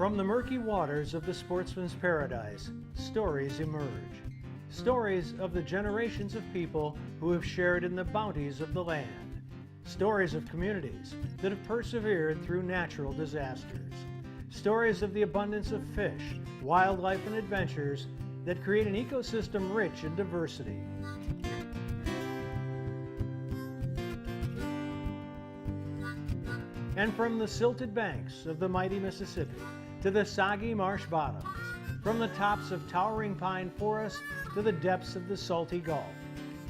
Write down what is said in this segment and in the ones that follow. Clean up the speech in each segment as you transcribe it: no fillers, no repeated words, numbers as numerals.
From the murky waters of the sportsman's paradise, stories emerge. Stories of the generations of people who have shared in the bounties of the land. Stories of communities that have persevered through natural disasters. Stories of the abundance of fish, wildlife, and adventures that create an ecosystem rich in diversity. And from the silted banks of the mighty Mississippi to the soggy marsh bottoms, from the tops of towering pine forests to the depths of the salty Gulf,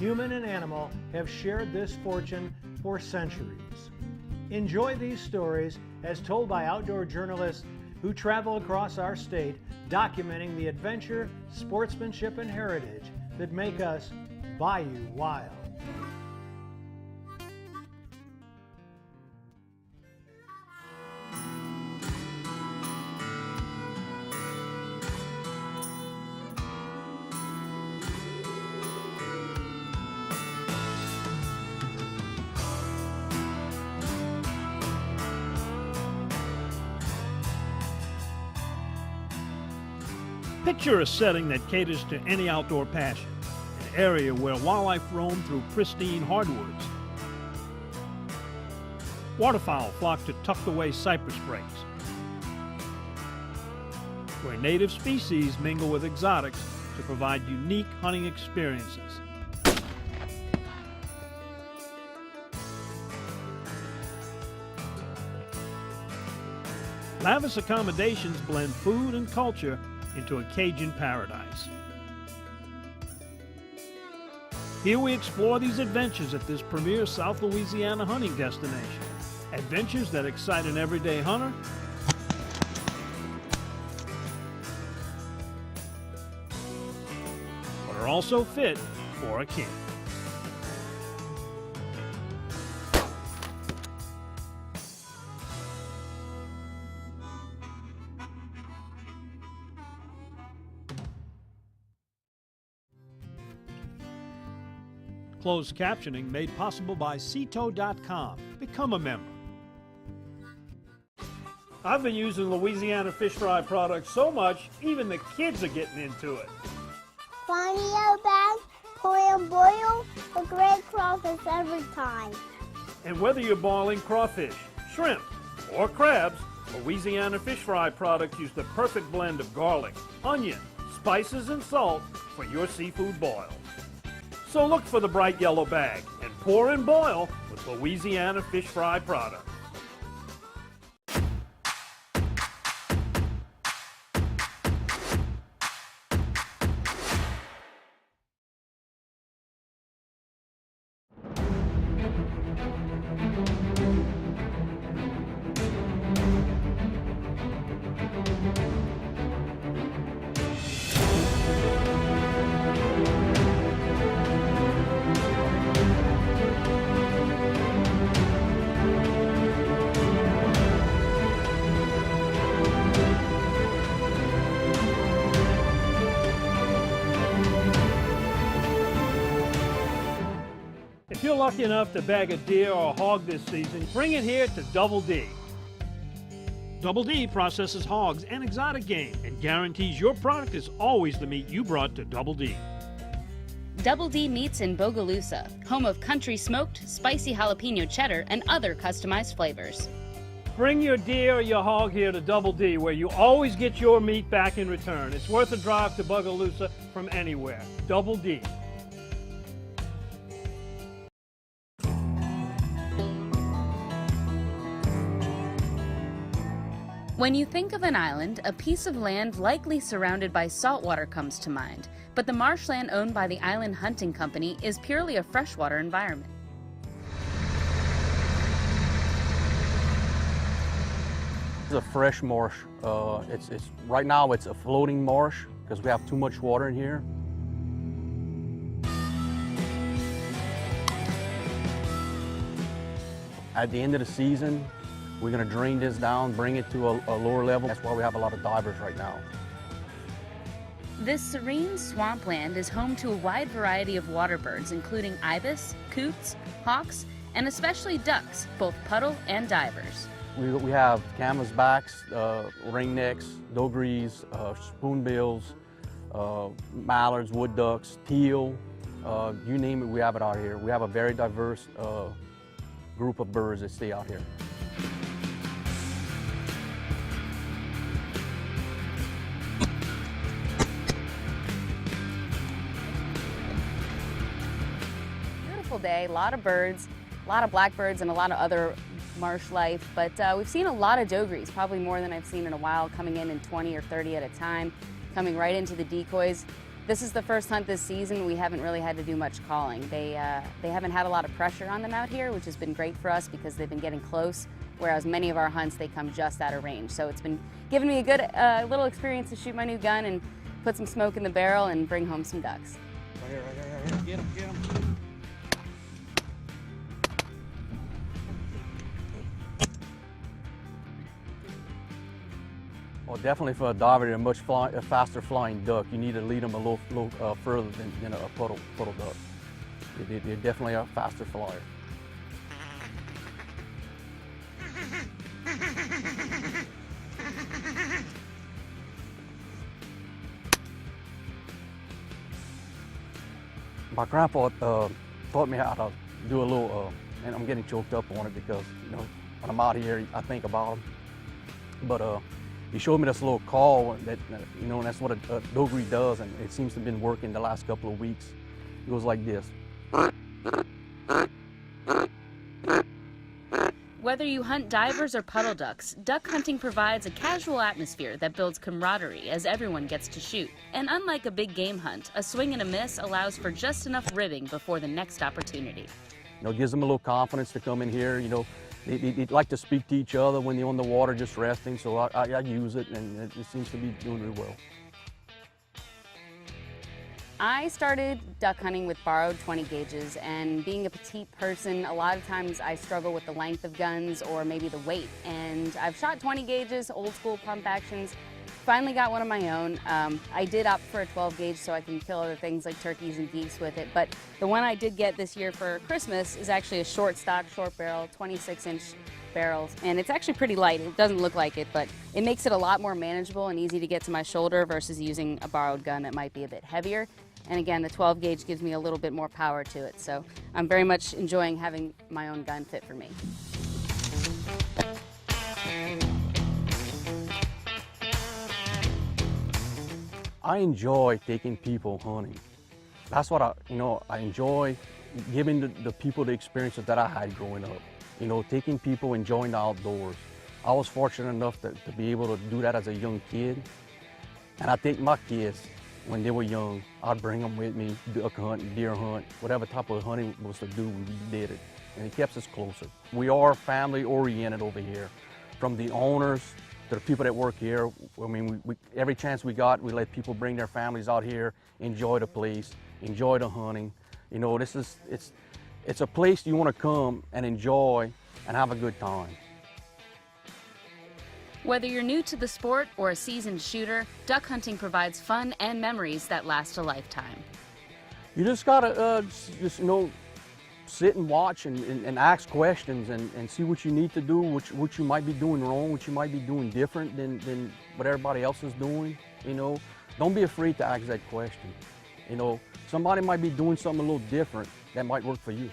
human and animal have shared this fortune for centuries. Enjoy these stories as told by outdoor journalists who travel across our state, documenting the adventure, sportsmanship, and heritage that make us Bayou Wild. Picture a setting that caters to any outdoor passion, an area where wildlife roam through pristine hardwoods. Waterfowl flock to tucked-away cypress breaks, where native species mingle with exotics to provide unique hunting experiences. Lavish accommodations blend food and culture into a Cajun paradise. Here we explore these adventures at this premier South Louisiana hunting destination. Adventures that excite an everyday hunter but are also fit for a camp. Closed captioning made possible by Ceto.com. Become a member. I've been using Louisiana fish fry products so much, even the kids are getting into it. Flannel bag, pour and boil, a great crawfish every time. And whether you're boiling crawfish, shrimp, or crabs, Louisiana fish fry products use the perfect blend of garlic, onion, spices, and salt for your seafood boils. So look for the bright yellow bag and pour and boil with Louisiana fish fry products. If you're lucky enough to bag a deer or a hog this season, bring it here to Double D. Double D processes hogs and exotic game and guarantees your product is always the meat you brought to Double D. Double D Meats in Bogalusa, home of country smoked, spicy jalapeno cheddar, and other customized flavors. Bring your deer or your hog here to Double D, where you always get your meat back in return. It's worth a drive to Bogalusa from anywhere. Double D. When you think of an island, a piece of land likely surrounded by saltwater comes to mind, but the marshland owned by the Island Hunting Company is purely a freshwater environment. It's a fresh marsh. Right now it's a floating marsh because we have too much water in here. At the end of the season, we're going to drain this down, bring it to a lower level. That's why we have a lot of divers right now. This serene swampland is home to a wide variety of water birds, including ibis, coots, hawks, and especially ducks, both puddle and divers. We have canvasbacks, ringnecks, dogrees, spoonbills, mallards, wood ducks, teal, you name it, we have it out here. We have a very diverse group of birds that stay out here. Beautiful day, a lot of birds, a lot of blackbirds and a lot of other marsh life, but we've seen a lot of dogrees, probably more than I've seen in a while, coming in 20 or 30 at a time, coming right into the decoys. This is the first hunt this season we haven't really had to do much calling. They haven't had a lot of pressure on them out here, which has been great for us because they've been getting close, whereas many of our hunts, they come just out of range. So it's been giving me a good little experience to shoot my new gun and put some smoke in the barrel and bring home some ducks. Right here, right here. Get him, get him. Well, definitely for a diver, they're a much faster flying duck. You need to lead them a little further than a puddle duck. They're definitely a faster flyer. My grandpa taught me how to do a little, and I'm getting choked up on it because, you know, when I'm out here, I think about them. But he showed me this little call that, you know, and that's what a dogre does, and it seems to have been working the last couple of weeks. It goes like this. Whether you hunt divers or puddle ducks, duck hunting provides a casual atmosphere that builds camaraderie as everyone gets to shoot. And unlike a big game hunt, a swing and a miss allows for just enough ribbing before the next opportunity. You know, it gives them a little confidence to come in here. You know, they like to speak to each other when they're on the water just resting, so I use it, and it seems to be doing really well. I started duck hunting with borrowed 20 gauges, and being a petite person, a lot of times I struggle with the length of guns or maybe the weight. And I've shot 20 gauges, old school pump actions, finally got one of my own. I did opt for a 12 gauge so I can kill other things like turkeys and geese with it, but the one I did get this year for Christmas is actually a short stock, short barrel, 26-inch barrels, and it's actually pretty light. It doesn't look like it, but it makes it a lot more manageable and easy to get to my shoulder versus using a borrowed gun that might be a bit heavier. And again, the 12 gauge gives me a little bit more power to it, so I'm very much enjoying having my own gun fit for me. I enjoy taking people hunting. That's what I enjoy giving the people the experiences that I had growing up. You know, taking people, enjoying the outdoors. I was fortunate enough to be able to do that as a young kid. And I take my kids, when they were young, I'd bring them with me, duck hunt, deer hunt, whatever type of hunting was to do, we did it. And it keeps us closer. We are family oriented over here. From the owners to the people that work here. I mean, every chance we got, we let people bring their families out here, enjoy the place, enjoy the hunting. You know, it's a place you want to come and enjoy and have a good time. Whether you're new to the sport or a seasoned shooter, duck hunting provides fun and memories that last a lifetime. You just gotta, you know, sit and watch and ask questions and see what you need to do, what you might be doing wrong, what you might be doing different than what everybody else is doing. You know, don't be afraid to ask that question. You know, somebody might be doing something a little different that might work for you.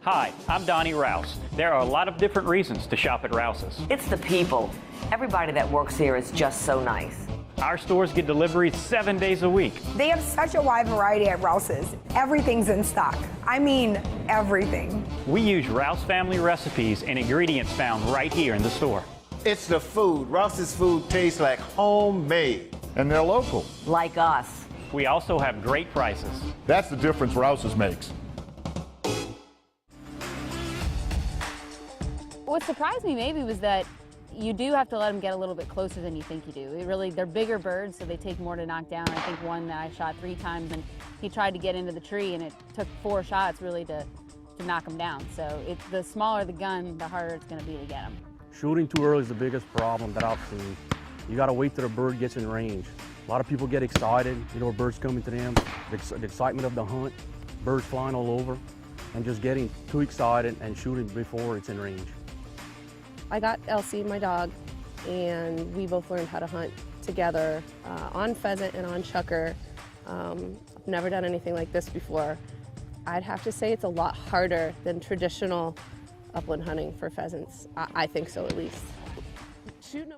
Hi, I'm Donnie Rouse. There are a lot of different reasons to shop at Rouse's. It's the people. Everybody that works here is just so nice. Our stores get deliveries 7 days a week. They have such a wide variety at Rouse's. Everything's in stock. I mean, everything. We use Rouse family recipes and ingredients found right here in the store. It's the food. Rouse's food tastes like homemade. And they're local. Like us. We also have great prices. That's the difference Rouse's makes. What surprised me maybe was that you do have to let them get a little bit closer than you think you do. They're bigger birds, so they take more to knock down. I think one that I shot 3 times, and he tried to get into the tree, and it took 4 shots really to knock them down. So the smaller the gun, the harder it's going to be to get them. Shooting too early is the biggest problem that I've seen. You got to wait till the bird gets in range. A lot of people get excited, birds coming to them, the excitement of the hunt, birds flying all over, and just getting too excited and shooting before it's in range. I got Elsie, my dog, and we both learned how to hunt together on pheasant and on chukar. I've never done anything like this before. I'd have to say it's a lot harder than traditional upland hunting for pheasants. I think so, at least. Shooting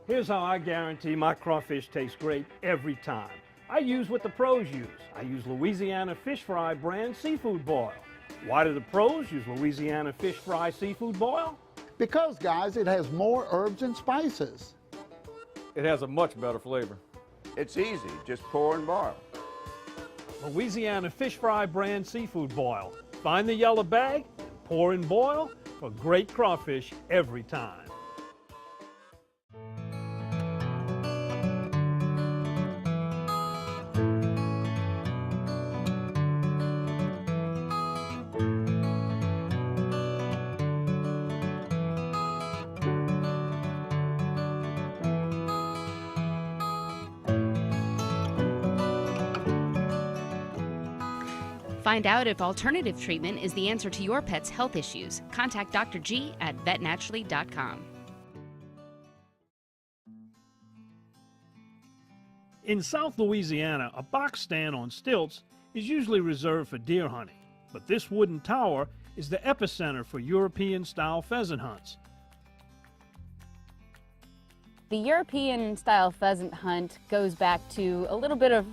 Here's how I guarantee my crawfish taste great every time. I use what the pros use. I use Louisiana Fish Fry brand seafood boil. Why do the pros use Louisiana Fish Fry seafood boil? Because, guys, it has more herbs and spices. It has a much better flavor. It's easy, just pour and boil. Louisiana Fish Fry brand seafood boil. Find the yellow bag, pour and boil for great crawfish every time. Find out if alternative treatment is the answer to your pet's health issues. Contact Dr. G at vetnaturally.com. In South Louisiana, a box stand on stilts is usually reserved for deer hunting, but this wooden tower is the epicenter for European-style pheasant hunts. The European-style pheasant hunt goes back to a little bit of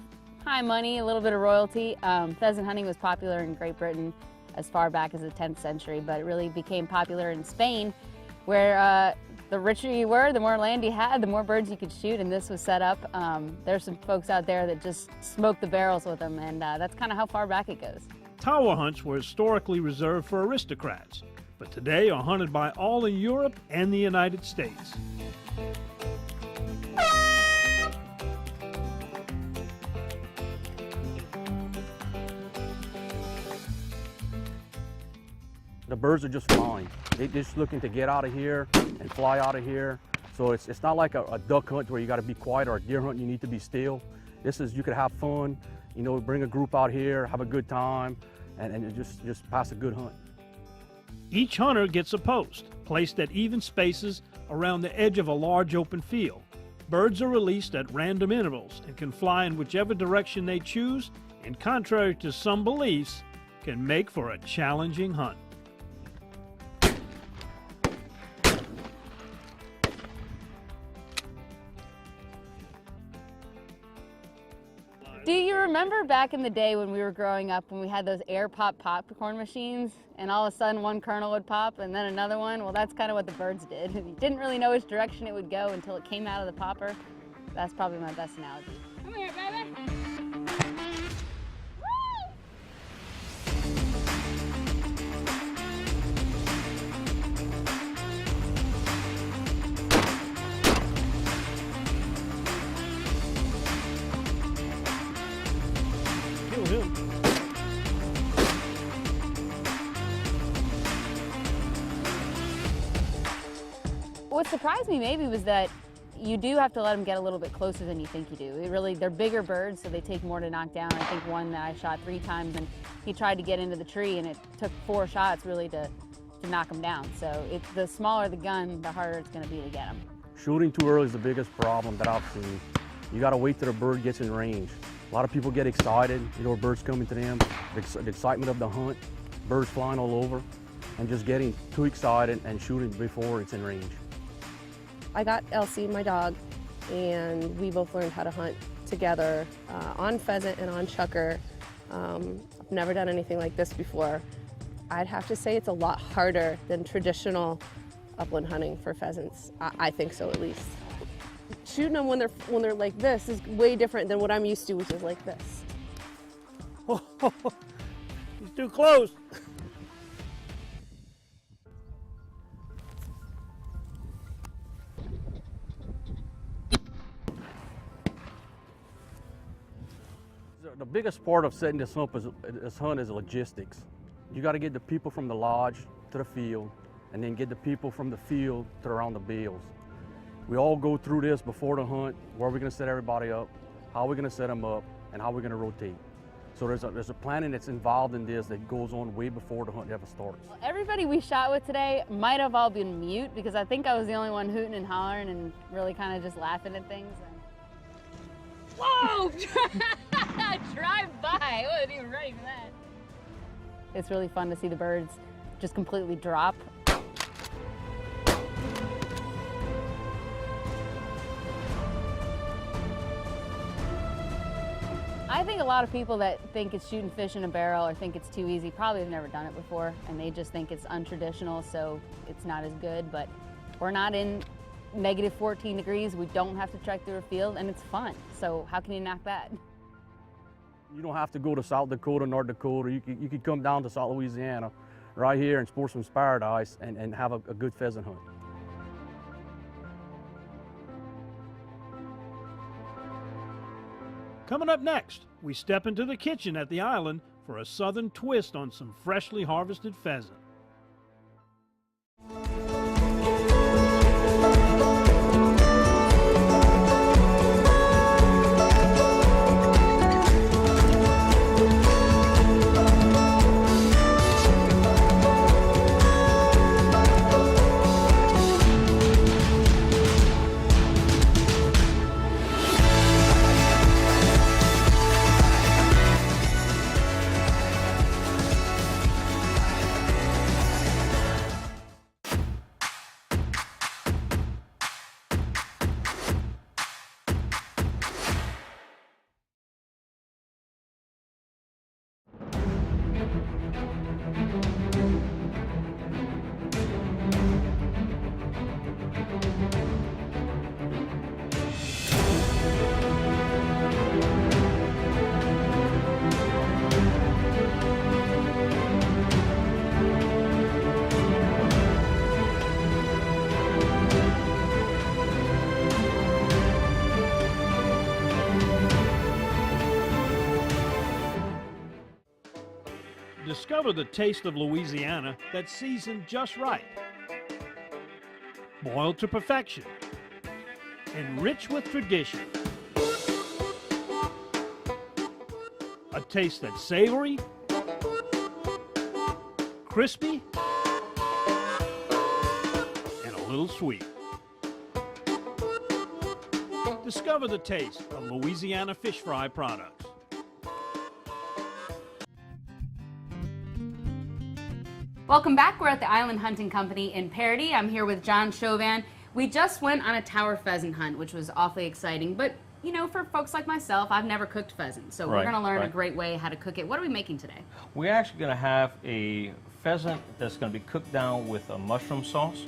high money, a little bit of royalty. Pheasant hunting was popular in Great Britain as far back as the 10th century, but it really became popular in Spain, where the richer you were, the more land you had, the more birds you could shoot, and this was set up. There's some folks out there that just smoke the barrels with them, and that's kind of how far back it goes. Tower hunts were historically reserved for aristocrats, but today are hunted by all in Europe and the United States. The birds are just flying. They're just looking to get out of here and fly out of here. So it's not like a duck hunt where you got to be quiet, or a deer hunt you need to be still. This is, you could have fun, bring a group out here, have a good time, and just pass a good hunt. Each hunter gets a post, placed at even spaces around the edge of a large open field. Birds are released at random intervals and can fly in whichever direction they choose, and contrary to some beliefs, can make for a challenging hunt. Do you remember back in the day when we were growing up, when we had those air pop popcorn machines, and all of a sudden one kernel would pop and then another one? Well, that's kind of what the birds did. You didn't really know which direction it would go until it came out of the popper. That's probably my best analogy. Come here, baby. What surprised me maybe was that you do have to let them get a little bit closer than you think you do. They're bigger birds, so they take more to knock down. I think one that I shot 3 times, and he tried to get into the tree, and it took 4 shots really to knock him down. So the smaller the gun, the harder it's going to be to get him. Shooting too early is the biggest problem that I've seen. You got to wait till the bird gets in range. A lot of people get excited, birds coming to them, the excitement of the hunt, birds flying all over, and just getting too excited and shooting before it's in range. I got Elsie, my dog, and we both learned how to hunt together on pheasant and on chukar. I've never done anything like this before. I'd have to say it's a lot harder than traditional upland hunting for pheasants. I think so, at least. Shooting them when they're like this is way different than what I'm used to, which is like this. He's too close. The biggest part of setting this hunt is logistics. You got to get the people from the lodge to the field, and then get the people from the field to around the bales. We all go through this before the hunt, where we're going to set everybody up, how we're going to set them up, and how we're going to rotate. So there's a planning that's involved in this that goes on way before the hunt ever starts. Well, everybody we shot with today might have all been mute because I think I was the only one hooting and hollering and really kind of just laughing at things. Whoa! Drive by. I wasn't even ready for that. It's really fun to see the birds just completely drop. I think a lot of people that think it's shooting fish in a barrel or think it's too easy probably have never done it before, and they just think it's untraditional, so it's not as good. But we're not in negative 14 degrees. We don't have to trek through a field, and it's fun. So how can you knock that? You don't have to go to South Dakota, North Dakota. You could come down to South Louisiana, right here in Sportsman's Paradise, and have a good pheasant hunt. Coming up next, we step into the kitchen at the island for a southern twist on some freshly harvested pheasant. Discover the taste of Louisiana that's seasoned just right, boiled to perfection, and rich with tradition. A taste that's savory, crispy, and a little sweet. Discover the taste of Louisiana fish fry products. Welcome back. We're at the Island Hunting Company in Paradis. I'm here with John Chauvin. We just went on a tower pheasant hunt, which was awfully exciting. But, you know, for folks like myself, I've never cooked pheasant. So we're going to learn a great way how to cook it. What are we making today? We're actually going to have a pheasant that's going to be cooked down with a mushroom sauce.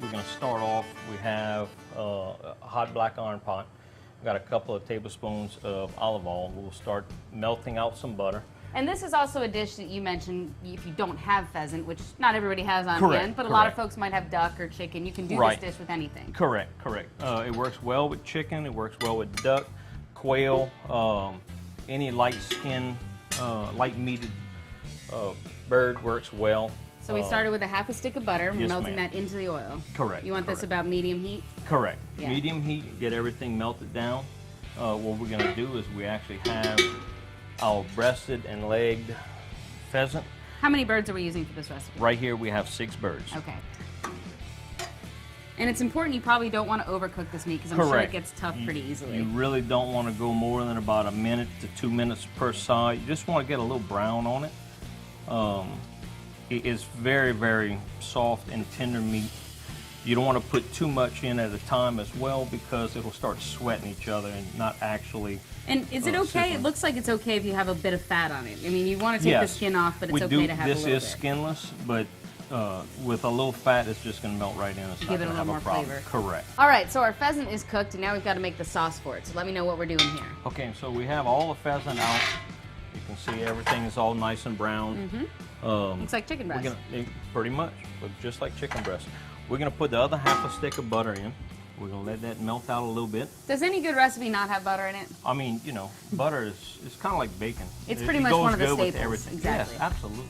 We're going to start off, we have a hot black iron pot. Got a couple of tablespoons of olive oil. We'll start melting out some butter. And this is also a dish that you mentioned if you don't have pheasant, which not everybody has on hand, but a lot of folks might have duck or chicken. You can do this dish with anything. Correct. It works well with chicken. It works well with duck, quail, any light skin, light meated bird works well. So we started with a half a stick of butter. We're melting that into the oil. Correct. You want this about medium heat? Correct. Yeah. Medium heat, get everything melted down. What we're going to do is we actually have our breasted and legged pheasant. How many birds are we using for this recipe? Right here we have 6 birds. Okay. And it's important you probably don't want to overcook this meat because I'm sure it gets tough pretty easily. You really don't want to go more than about 1 minute to 2 minutes per side. You just want to get a little brown on it. It is very, very soft and tender meat. You don't want to put too much in at a time as well because it'll start sweating each other and not actually. And is it okay? It looks like it's okay if you have a bit of fat on it. I mean, you want to take the skin off, but it's okay to have a little bit. This is skinless, but with a little fat, it's just going to melt right in. It's give it a little more flavor. Correct. All right, so our pheasant is cooked, and now we've got to make the sauce for it. So let me know what we're doing here. Okay, so we have all the pheasant out. You can see everything is all nice and brown. Looks like chicken breast. Pretty much, look just like chicken breast. We're gonna put the other half a stick of butter in. We're gonna let that melt out a little bit. Does any good recipe not have butter in it? I mean, you know, butter is kind of like bacon. It's pretty much one of the goes good with staples. everything. Exactly. Yes, absolutely.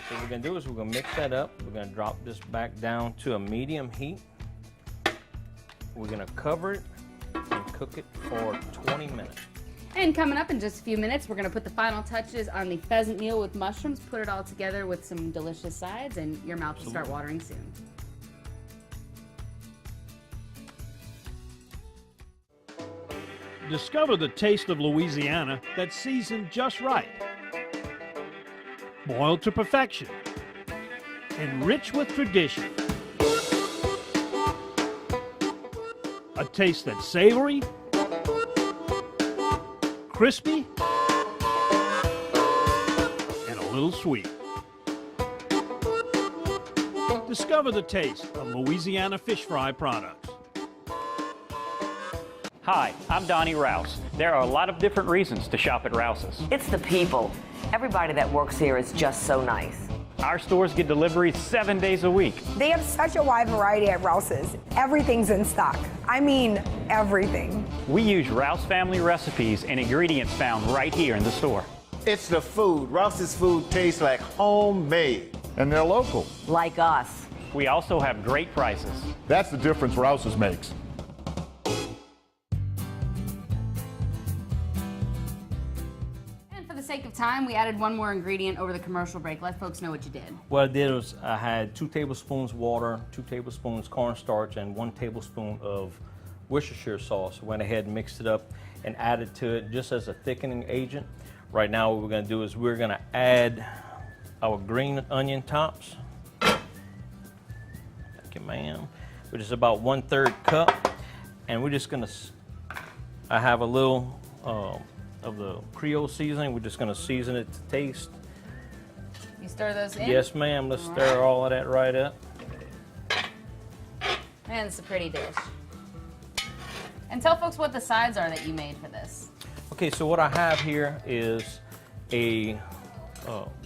What we're gonna do is we're gonna mix that up. We're gonna drop this back down to a medium heat. We're gonna cover it and cook it for 20 minutes. And coming up in just a few minutes, we're going to put the final touches on the pheasant meal with mushrooms, put it all together with some delicious sides, and your mouth will start watering soon. Discover the taste of Louisiana that's seasoned just right. Boiled to perfection. And rich with tradition. A taste that's savory, crispy, and a little sweet. Discover the taste of Louisiana fish fry products. Hi, I'm Donnie Rouse. There are a lot of different reasons to shop at Rouse's. It's the people. Everybody that works here is just so nice. Our stores get deliveries 7 days a week. They have such a wide variety at Rouse's. Everything's in stock. I mean, everything. We use Rouse family recipes and ingredients found right here in the store. It's the food. Rouse's food tastes like homemade. And they're local. Like us. We also have great prices. That's the difference Rouse's makes. For the sake of time, we added one more ingredient over the commercial break. Let folks know what you did. What I did was I had 2 tablespoons water, 2 tablespoons cornstarch, and 1 tablespoon of Worcestershire sauce. Went ahead and mixed it up and added to it just as a thickening agent. Right now what we're going to do is we're going to add our green onion tops. Thank you, ma'am. Which is about 1/3 cup. And we're just going to, I have a little of the Creole seasoning. We're just going to season it to taste. You stir those in? Yes, ma'am. Let's stir all of that right up. Man, it's a pretty dish. And tell folks what the sides are that you made for this. Okay, so what I have here is a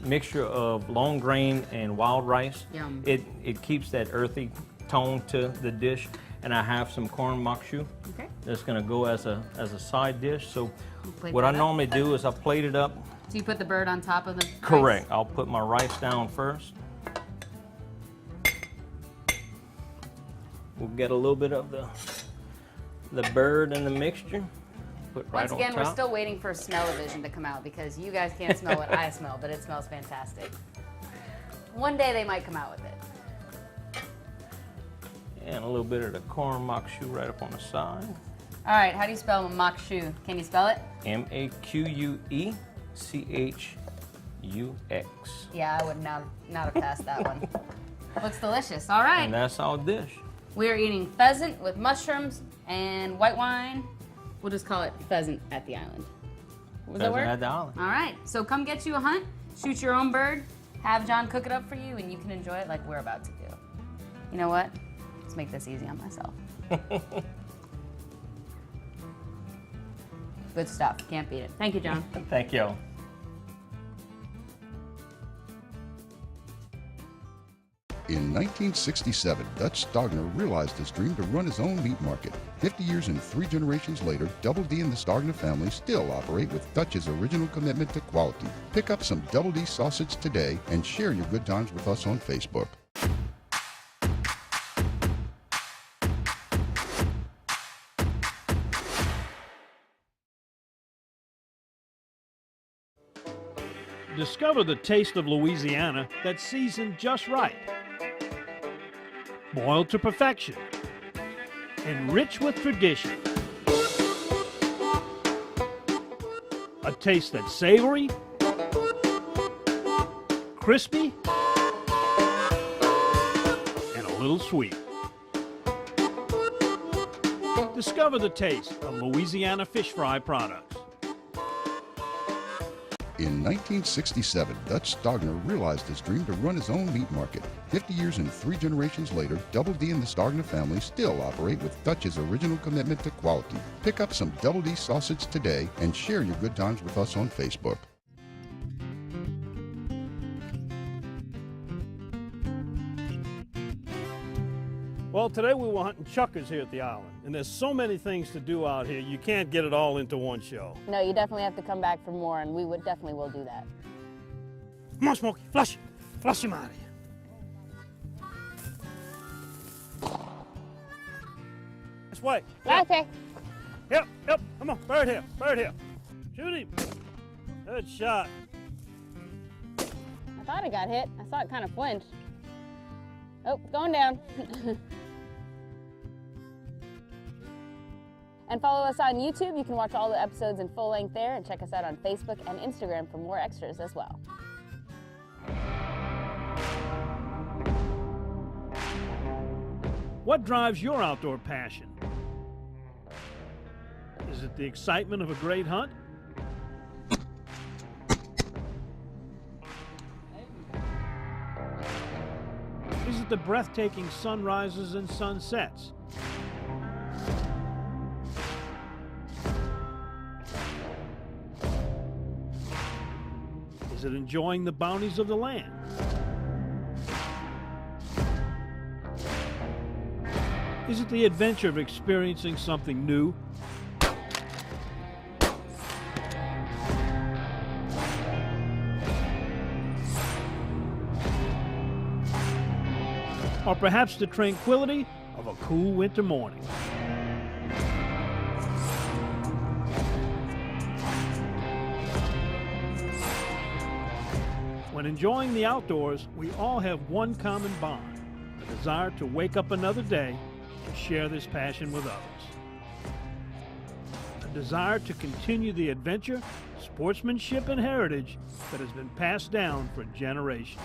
mixture of long grain and wild rice. Yum. It keeps that earthy tone to the dish. And I have some corn makshu. Okay. That's going to go as a side dish. So Plate what I that up. normally do is I plate it up. So you put the bird on top of the rice? Correct. I'll put my rice down first. We'll get a little bit of the bird in the mixture. Put right Once on again, we're top. still waiting for smell-o-vision to come out because you guys can't smell what I smell, but it smells fantastic. One day they might come out with it. And a little bit of the corn makshu right up on the side. All right, how do you spell makshu? Can you spell it? Maqueuechux. Yeah, I would not have passed that one. Looks delicious. All right. And that's our dish. We're eating pheasant with mushrooms and white wine. We'll just call it pheasant at the island. Does that work? Pheasant at the island. All right. So come get you a hunt, shoot your own bird, have John cook it up for you, and you can enjoy it like we're about to do. You know what? Let's make this easy on myself. Good stuff. Can't beat it. Thank you, John. Thank you. In 1967, Dutch Stogner realized his dream to run his own meat market. 50 years and 3 generations later, Double D and the Stogner family still operate with Dutch's original commitment to quality. Pick up some Double D sausage today and share your good times with us on Facebook. Discover the taste of Louisiana that's seasoned just right, boiled to perfection, and rich with tradition. A taste that's savory, crispy, and a little sweet. Discover the taste of Louisiana fish fry products. In 1967, Dutch Stogner realized his dream to run his own meat market. 50 years and 3 generations later, Double D and the Stogner family still operate with Dutch's original commitment to quality. Pick up some Double D sausage today and share your good times with us on Facebook. Well, today we were hunting chukars here at the island, and there's so many things to do out here, you can't get it all into one show. No, you definitely have to come back for more, and we definitely will do that. Come on, Smokey, flush him out of here. This way. Okay. Yep, come on, bird here. Shoot him. Good shot. I thought it got hit. I saw it kind of flinch. Oh, it's going down. And follow us on YouTube. You can watch all the episodes in full length there, and check us out on Facebook and Instagram for more extras as well. What drives your outdoor passion? Is it the excitement of a great hunt? Is it the breathtaking sunrises and sunsets? Is it enjoying the bounties of the land? Is it the adventure of experiencing something new? Or perhaps the tranquility of a cool winter morning? When enjoying the outdoors, we all have one common bond, a desire to wake up another day and share this passion with others. A desire to continue the adventure, sportsmanship, and heritage that has been passed down for generations.